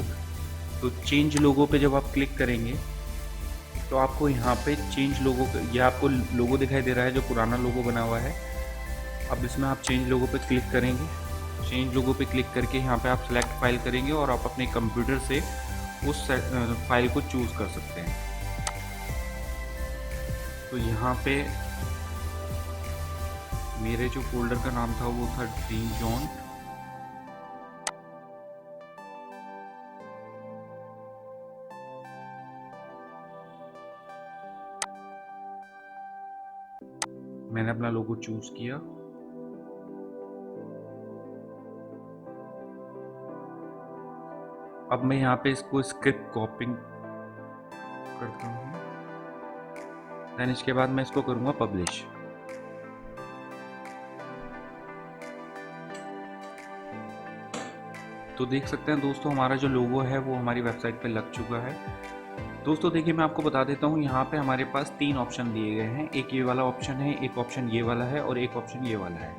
तो चेंज लोगो पे जब आप क्लिक करेंगे तो आपको यहाँ पे चेंज लोगो, यह आपको लोगो दिखाई दे रहा है जो पुराना लोगो बना हुआ है। अब इसमें आप चेंज लोगो पे क्लिक करेंगे। चेंज लोगो पे क्लिक करके यहाँ पे आप सेलेक्ट फाइल करेंगे और आप अपने कंप्यूटर से उस फाइल को चूज़ कर सकते हैं। तो यहाँ पे मेरे जो फोल्डर का नाम था वो था ड्रीम जॉन। मैंने अपना लोगो चूज किया। अब मैं यहाँ पे इसको स्क्रिप्ट कॉपिंग करता हूँ। देन इसके बाद मैं इसको करूँगा पब्लिश। तो देख सकते हैं दोस्तों, हमारा जो लोगो है वो हमारी वेबसाइट पे लग चुका है। दोस्तों देखिए, मैं आपको बता देता हूँ, यहाँ पे हमारे पास 3 ऑप्शन दिए गए हैं। एक ये वाला ऑप्शन है, एक ऑप्शन ये वाला है और एक ऑप्शन ये वाला है।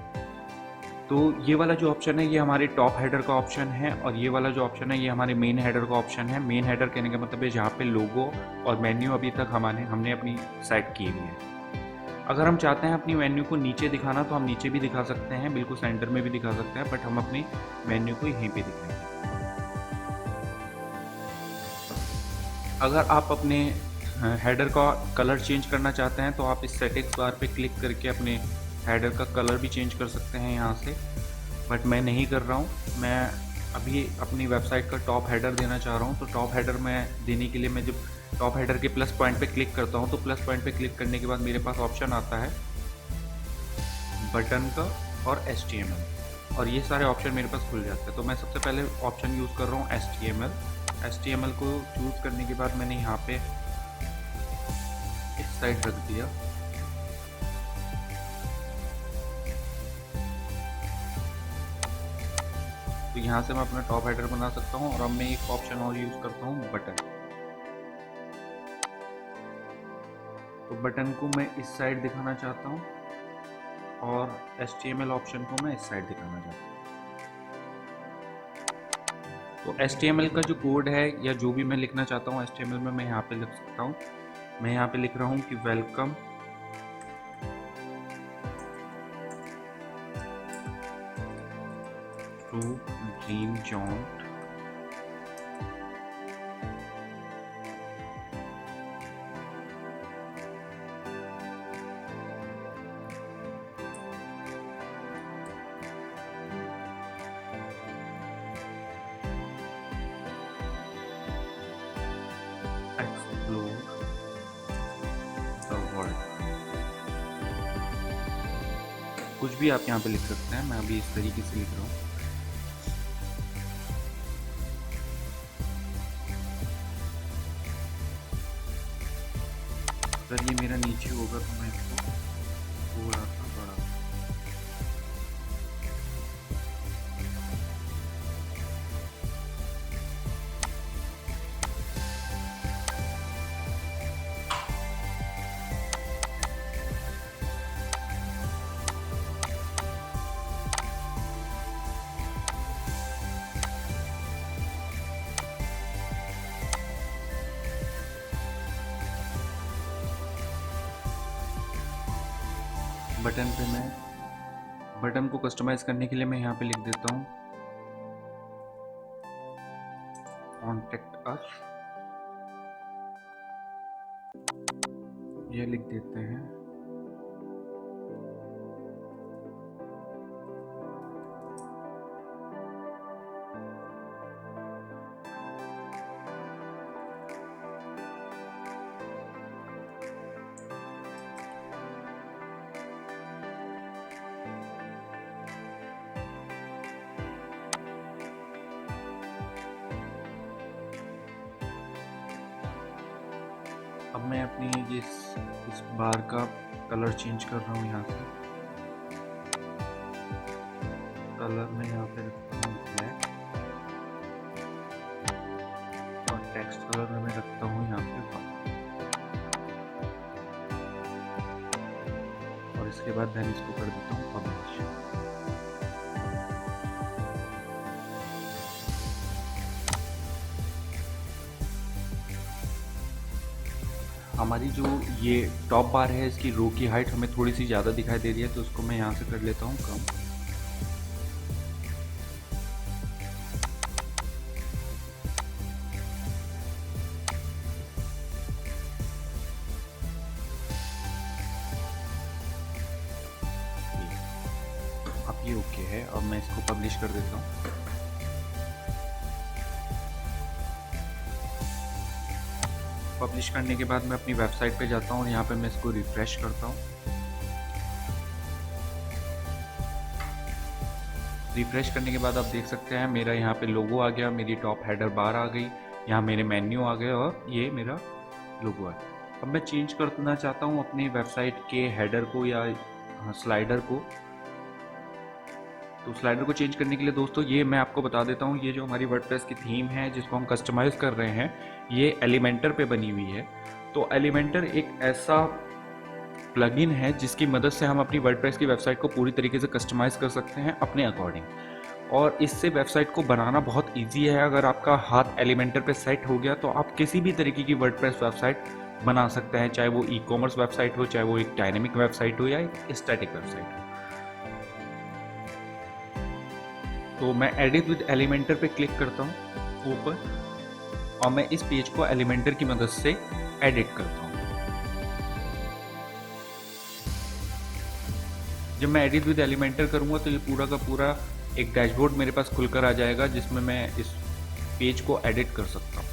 तो ये वाला जो ऑप्शन है ये हमारे टॉप हेडर का ऑप्शन है और ये वाला जो ऑप्शन है ये हमारे मेन हेडर का ऑप्शन है। मेन हेडर कहने का मतलब है जहाँ पे लोगो और मेन्यू अभी तक हमने अपनी सेट की हुई है। अगर हम चाहते हैं अपनी मेन्यू को नीचे दिखाना तो हम नीचे भी दिखा सकते हैं, बिल्कुल सेंटर में भी दिखा सकते हैं, बट हम अपनी मेन्यू को यहीं पे दिखाएंगे। अगर आप अपने हेडर का कलर चेंज करना चाहते हैं तो आप इस सेटिंग्स बार पे क्लिक करके अपने हेडर का कलर भी चेंज कर सकते हैं यहाँ से, बट मैं नहीं कर रहा हूँ। मैं अभी अपनी वेबसाइट का टॉप हेडर देना चाह रहा हूँ। तो टॉप हेडर में देने के लिए मैं जब टॉप हेडर के प्लस पॉइंट पे क्लिक करता हूँ तो प्लस पॉइंट पे क्लिक करने के बाद मेरे पास ऑप्शन आता है बटन का और HTML, और ये सारे ऑप्शन मेरे पास खुल जाते हैं। तो मैं सबसे पहले ऑप्शन यूज़ कर रहा हूँ HTML को चूज़ करने के बाद मैंने यहाँ पे इस साइड रख दिया। तो यहाँ से मैं अपना टॉप हेडर बना सकता हूँ। और अब मैं एक ऑप्शन और यूज़ करता हूँ बटन। तो बटन को मैं इस साइड दिखाना चाहता हूँ और HTML ऑप्शन को मैं इस साइड दिखाना चाहता हूँ। तो HTML का जो कोड है या जो भी मैं लिखना चाहता हूँ HTML में मैं यहाँ पे लिख सकता हूँ। मैं यहाँ पे लिख रहा हूँ कि वेलकम टू ड्रीम जॉन। कुछ भी आप यहाँ पे लिख सकते हैं, मैं अभी इस तरीके से लिख रहा हूँ। अगर ये मेरा नीचे होगा तो मैं इसको थोड़ा सा बढ़ा, बटन पे मैं बटन को कस्टमाइज करने के लिए मैं यहाँ पे लिख देता हूँ कॉन्टेक्ट अस, ये लिख देते हैं। अब मैं अपनी इस बार का कलर चेंज कर रहा हूँ। यहाँ से कलर में यहाँ पे रखता हूँ ब्लैक, और टेक्स्ट कलर में मैं रखता हूँ यहाँ पे व्हाइट, और इसके बाद मैं इसको कर देता हूँ पब्लिश। हमारी जो ये टॉप बार है, इसकी रो की हाइट हमें थोड़ी सी ज़्यादा दिखाई दे रही है, तो उसको मैं यहाँ से कर लेता हूँ कम। अब ये ओके है। अब मैं इसको पब्लिश कर देता हूँ। पब्लिश करने के बाद मैं अपनी वेबसाइट पे जाता हूँ और यहाँ पे मैं इसको रिफ्रेश करता हूँ। रिफ्रेश करने के बाद आप देख सकते हैं मेरा यहाँ पे लोगो आ गया, मेरी टॉप हेडर बार आ गई, यहाँ मेरे मेन्यू आ गए और ये मेरा लोगो है। अब मैं चेंज करना चाहता हूँ अपनी वेबसाइट के हेडर को या स्लाइडर को। तो स्लाइडर को चेंज करने के लिए दोस्तों ये मैं आपको बता देता हूँ, ये जो हमारी वर्डप्रेस की थीम है जिसको हम कस्टमाइज़ कर रहे हैं, ये एलिमेंटर पे बनी हुई है। तो एलिमेंटर एक ऐसा प्लगइन है जिसकी मदद से हम अपनी वर्डप्रेस की वेबसाइट को पूरी तरीके से कस्टमाइज़ कर सकते हैं अपने अकॉर्डिंग, और इससे वेबसाइट को बनाना बहुत ईजी है। अगर आपका हाथ एलिमेंटर पे सेट हो गया तो आप किसी भी तरीके की वर्डप्रेस वेबसाइट बना सकते हैं, चाहे वो ई कॉमर्स वेबसाइट हो, चाहे वो एक डायनेमिक वेबसाइट हो या एक स्टैटिक वेबसाइट हो। तो मैं एडिट विद एलिमेंटर पे क्लिक करता हूँ ऊपर, और मैं इस पेज को एलिमेंटर की मदद से एडिट करता हूँ। जब मैं एडिट विद एलिमेंटर करूँगा तो ये पूरा का पूरा एक डैशबोर्ड मेरे पास खुलकर आ जाएगा जिसमें मैं इस पेज को एडिट कर सकता हूँ।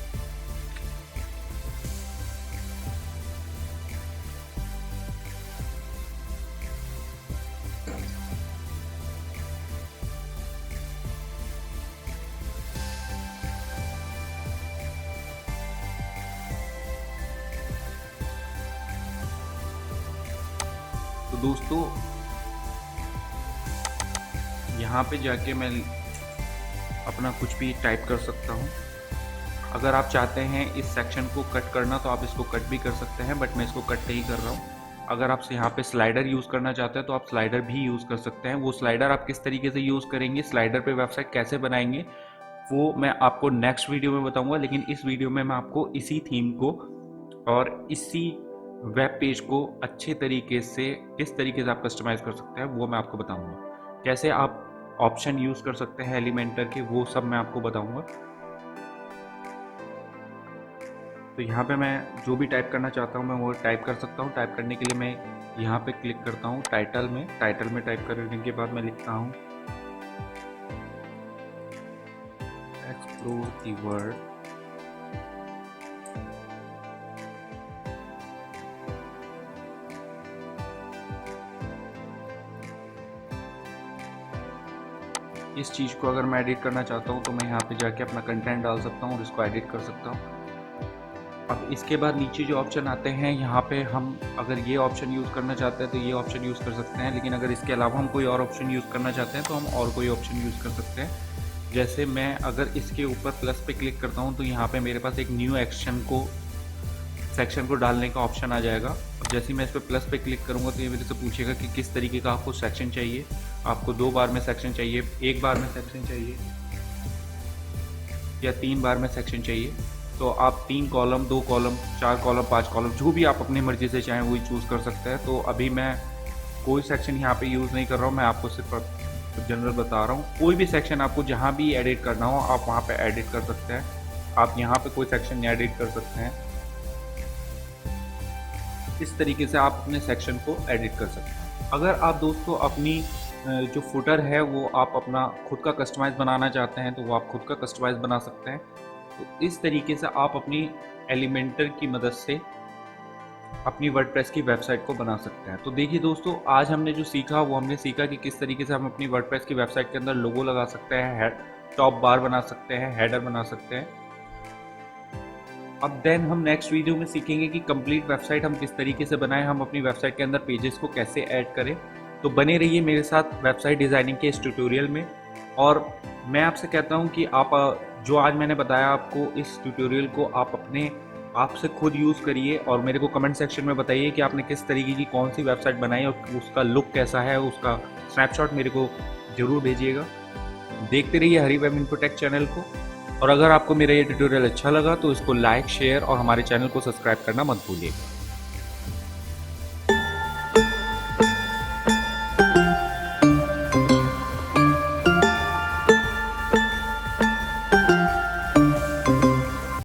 तो दोस्तों यहाँ पे जाके मैं अपना कुछ भी टाइप कर सकता हूँ। अगर आप चाहते हैं इस सेक्शन को कट करना तो आप इसको कट भी कर सकते हैं, बट मैं इसको कट नहीं कर रहा हूँ। अगर आप यहाँ पे स्लाइडर यूज़ करना चाहते हैं तो आप स्लाइडर भी यूज़ कर सकते हैं। वो स्लाइडर आप किस तरीके से यूज़ करेंगे, स्लाइडर पे वेबसाइट कैसे बनाएंगे, वो मैं आपको नेक्स्ट वीडियो में बताऊंगा। लेकिन इस वीडियो में मैं आपको इसी थीम को और इसी वेब पेज को अच्छे तरीके से किस तरीके से आप कस्टमाइज़ कर सकते हैं वो मैं आपको बताऊंगा। कैसे आप ऑप्शन यूज़ कर सकते हैं एलिमेंटर के, वो सब मैं आपको बताऊंगा। तो यहाँ पे मैं जो भी टाइप करना चाहता हूँ मैं वो टाइप कर सकता हूँ। टाइप करने के लिए मैं यहाँ पे क्लिक करता हूँ टाइटल में। टाइटल में टाइप करने के बाद मैं लिखता हूँ एक्सप्लोर द वर्ल्ड इस चीज़ को अगर मैं एडिट करना चाहता हूँ तो मैं यहाँ पे जाके अपना कंटेंट डाल सकता हूँ और इसको एडिट कर सकता हूँ। अब इसके बाद नीचे जो ऑप्शन आते हैं यहाँ पे हम अगर ये ऑप्शन यूज़ करना चाहते हैं तो ये ऑप्शन यूज़ कर सकते हैं, लेकिन अगर इसके अलावा हम कोई और ऑप्शन यूज़ करना चाहते हैं तो हम और कोई ऑप्शन यूज़ कर सकते हैं। जैसे मैं अगर इसके ऊपर प्लस पे क्लिक करता हूँ तो यहाँ पे मेरे पास एक न्यू सेक्शन को डालने का ऑप्शन आ जाएगा। और जैसे ही मैं इस पर प्लस पे क्लिक करूँगा तो ये मेरे से पूछेगा कि किस तरीके का आपको सेक्शन चाहिए, आपको 2 बार में सेक्शन चाहिए, 1 बार में सेक्शन चाहिए या 3 बार में सेक्शन चाहिए। तो आप 3 कॉलम, 2 कॉलम, 4 कॉलम, 5 कॉलम, जो भी आप अपनी मर्ज़ी से चाहें वही चूज़ कर सकते हैं। तो अभी मैं कोई सेक्शन यहाँ पे यूज़ नहीं कर रहा हूँ, मैं आपको सिर्फ जनरल बता रहा हूँ। कोई भी सेक्शन आपको जहाँ भी एडिट करना हो आप वहाँ पे एडिट कर सकते हैं। आप यहाँ पे कोई सेक्शन एडिट कर सकते हैं। इस तरीके से आप अपने सेक्शन को एडिट कर सकते हैं। अगर आप दोस्तों अपनी जो फुटर है वो आप अपना खुद का कस्टमाइज़ बनाना चाहते हैं तो वो आप खुद का कस्टमाइज़ बना सकते हैं। तो इस तरीके से आप अपनी एलिमेंटर की मदद से अपनी वर्डप्रेस की वेबसाइट को बना सकते हैं। तो देखिए दोस्तों, आज हमने जो सीखा वो हमने सीखा कि किस तरीके से हम अपनी वर्डप्रेस की वेबसाइट के अंदर लोगो लगा सकते हैं, टॉप बार बना सकते हैं, हेडर बना सकते हैं। अब देन हम नेक्स्ट वीडियो में सीखेंगे कि कंप्लीट वेबसाइट हम किस तरीके से बनाएं, हम अपनी वेबसाइट के अंदर पेजेस को कैसे ऐड करें। तो बने रहिए मेरे साथ वेबसाइट डिज़ाइनिंग के इस ट्यूटोरियल में। और मैं आपसे कहता हूं कि आप जो आज मैंने बताया आपको, इस ट्यूटोरियल को आप अपने आप से खुद यूज़ करिए और मेरे को कमेंट सेक्शन में बताइए कि आपने किस तरीके की कौन सी वेबसाइट बनाई और उसका लुक कैसा है, उसका स्नैपशॉट मेरे को ज़रूर भेजिएगा। देखते रहिए हरी वेब इन्फोटेक चैनल को। और अगर आपको मेरा ये ट्यूटोरियल अच्छा लगा तो इसको लाइक, शेयर और हमारे चैनल को सब्सक्राइब करना मत भूलिएगा।